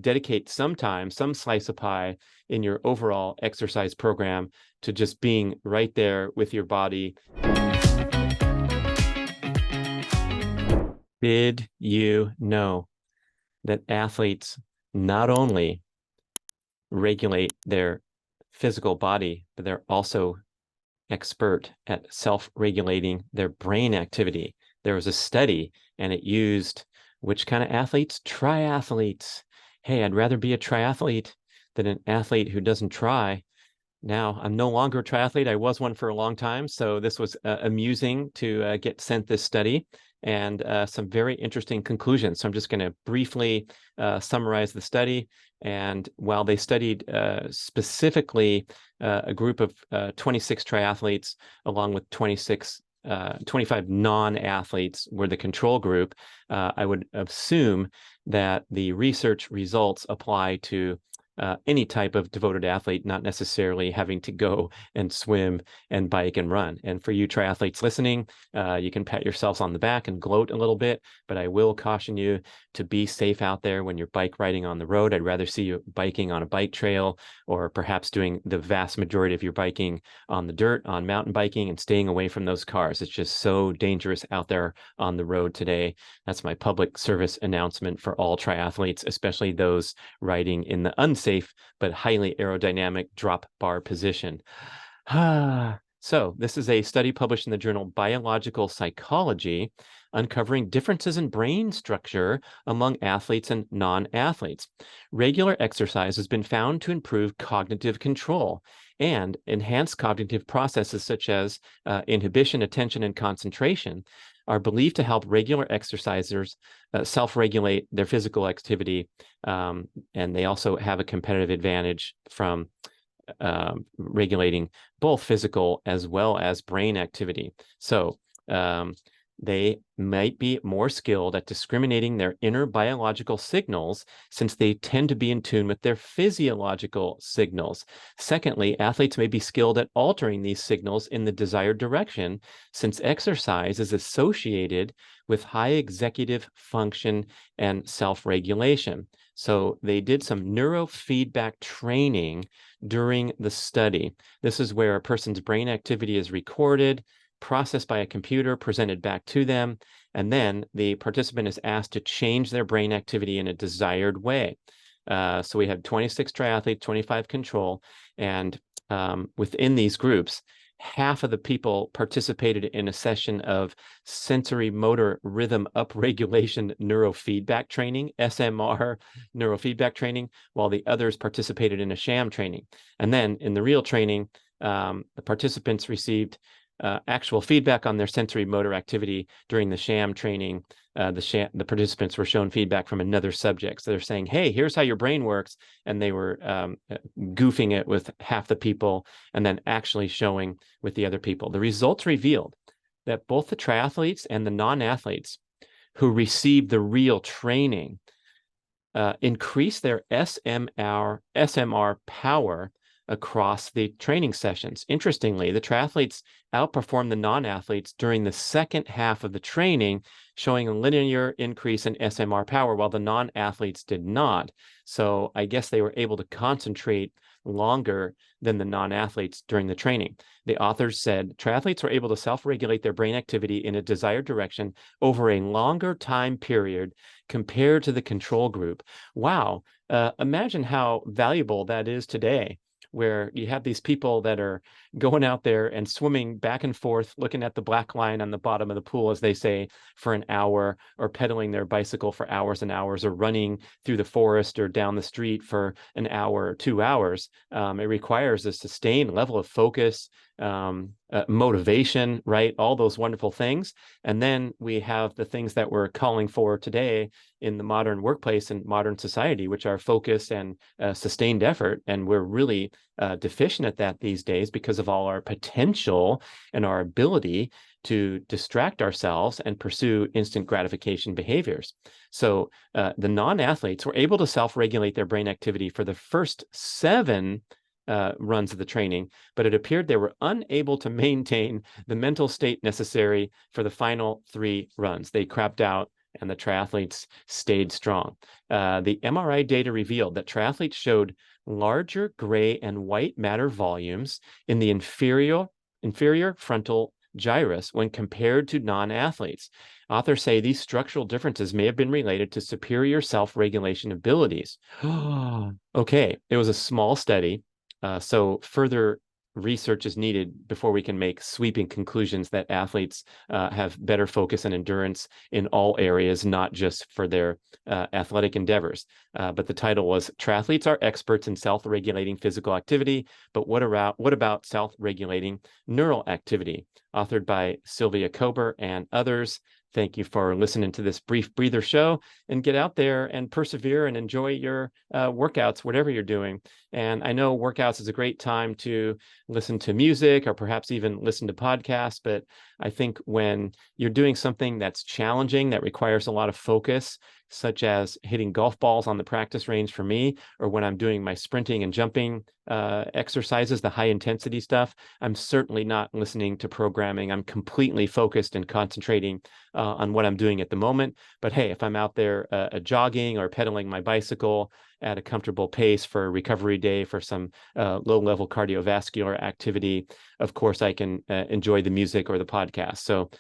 dedicate some time, some slice of pie in your overall exercise program to just being right there with your body. Did you know that athletes not only regulate their physical body, but they're also expert at self-regulating their brain activity? There was a study, and it used which kind of athletes? Triathletes. Hey, I'd rather be a triathlete than an athlete who doesn't try. Now, I'm no longer a triathlete. I was one for a long time, so this was amusing to get sent this study and some very interesting conclusions. So I'm just going to briefly summarize the study. And while they studied specifically a group of 26 triathletes along with 25 non-athletes were the control group, I would assume that the research results apply to any type of devoted athlete, not necessarily having to go and swim and bike and run. And for you triathletes listening, you can pat yourselves on the back and gloat a little bit, but I will caution you to be safe out there when you're bike riding on the road. I'd rather see you biking on a bike trail, or perhaps doing the vast majority of your biking on the dirt, on mountain biking, and staying away from those cars. It's just so dangerous out there on the road today. That's my public service announcement for all triathletes, especially those riding in the unsafe but highly aerodynamic drop bar position. So this is a study published in the journal Biological Psychology, uncovering differences in brain structure among athletes and non-athletes. Regular exercise has been found to improve cognitive control and enhance cognitive processes such as inhibition, attention, and concentration are believed to help regular exercisers self-regulate their physical activity, and they also have a competitive advantage from regulating both physical as well as brain activity. So they might be more skilled at discriminating their inner biological signals, since they tend to be in tune with their physiological signals. Secondly, athletes may be skilled at altering these signals in the desired direction, since exercise is associated with high executive function and self-regulation. So they did some neurofeedback training during the study. This is where a person's brain activity is recorded, processed by a computer, presented back to them, and then the participant is asked to change their brain activity in a desired way. So we had 26 triathletes, 25 control, and within these groups, half of the people participated in a session of sensory motor rhythm upregulation neurofeedback training, SMR neurofeedback training, while the others participated in a sham training. And then in the real training, the participants received actual feedback on their sensory motor activity. During the sham training, the participants were shown feedback from another subject. So they're saying, hey, here's how your brain works. And they were goofing it with half the people and then actually showing with the other people. The results revealed that both the triathletes and the non-athletes who received the real training increased their SMR power across the training sessions. Interestingly, the triathletes outperformed the non-athletes during the second half of the training, showing a linear increase in SMR power, while the non-athletes did not. So I guess they were able to concentrate longer than the non-athletes during the training. The authors said triathletes were able to self-regulate their brain activity in a desired direction over a longer time period compared to the control group. Wow. Imagine how valuable that is today, where you have these people that are going out there and swimming back and forth, looking at the black line on the bottom of the pool, as they say, for an hour, or pedaling their bicycle for hours and hours, or running through the forest or down the street for an hour or 2 hours. It requires a sustained level of focus, motivation, right? All those wonderful things. And then we have the things that we're calling for today in the modern workplace and modern society, which are focus and sustained effort. And we're really deficient at that these days because of all our potential and our ability to distract ourselves and pursue instant gratification behaviors. So the non-athletes were able to self-regulate their brain activity for the first 7 runs of the training, but it appeared they were unable to maintain the mental state necessary for the final 3 runs. They crapped out and the triathletes stayed strong. The MRI data revealed that triathletes showed larger gray and white matter volumes in the inferior frontal gyrus when compared to non-athletes. Authors say these structural differences may have been related to superior self-regulation abilities. Okay, it was a small study, so further research is needed before we can make sweeping conclusions that athletes have better focus and endurance in all areas, not just for their athletic endeavors. But the title was "Triathletes Are Experts in Self-Regulating Physical Activity, but what about self-regulating neural activity?" Authored by Sylvia Kober and others. Thank you for listening to this brief breather show, and get out there and persevere and enjoy your workouts, whatever you're doing. And I know workouts is a great time to listen to music or perhaps even listen to podcasts. But I think when you're doing something that's challenging, that requires a lot of focus, such as hitting golf balls on the practice range for me, or when I'm doing my sprinting and jumping exercises, the high intensity stuff, I'm certainly not listening to programming. I'm completely focused and concentrating on what I'm doing at the moment. But hey, if I'm out there jogging or pedaling my bicycle at a comfortable pace for a recovery day for some low-level cardiovascular activity, of course, I can enjoy the music or the podcast. So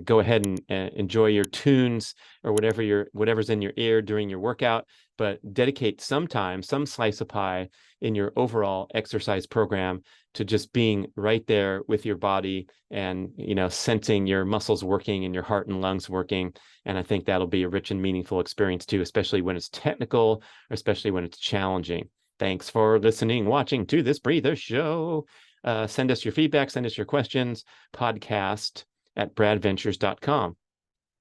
go ahead and enjoy your tunes or whatever's in your ear during your workout, but dedicate some time, some slice of pie in your overall exercise program to just being right there with your body and, sensing your muscles working and your heart and lungs working. And I think that'll be a rich and meaningful experience too, especially when it's technical, or especially when it's challenging. Thanks for listening, watching to this breather show. Send us your feedback, send us your questions, podcast@bradventures.com.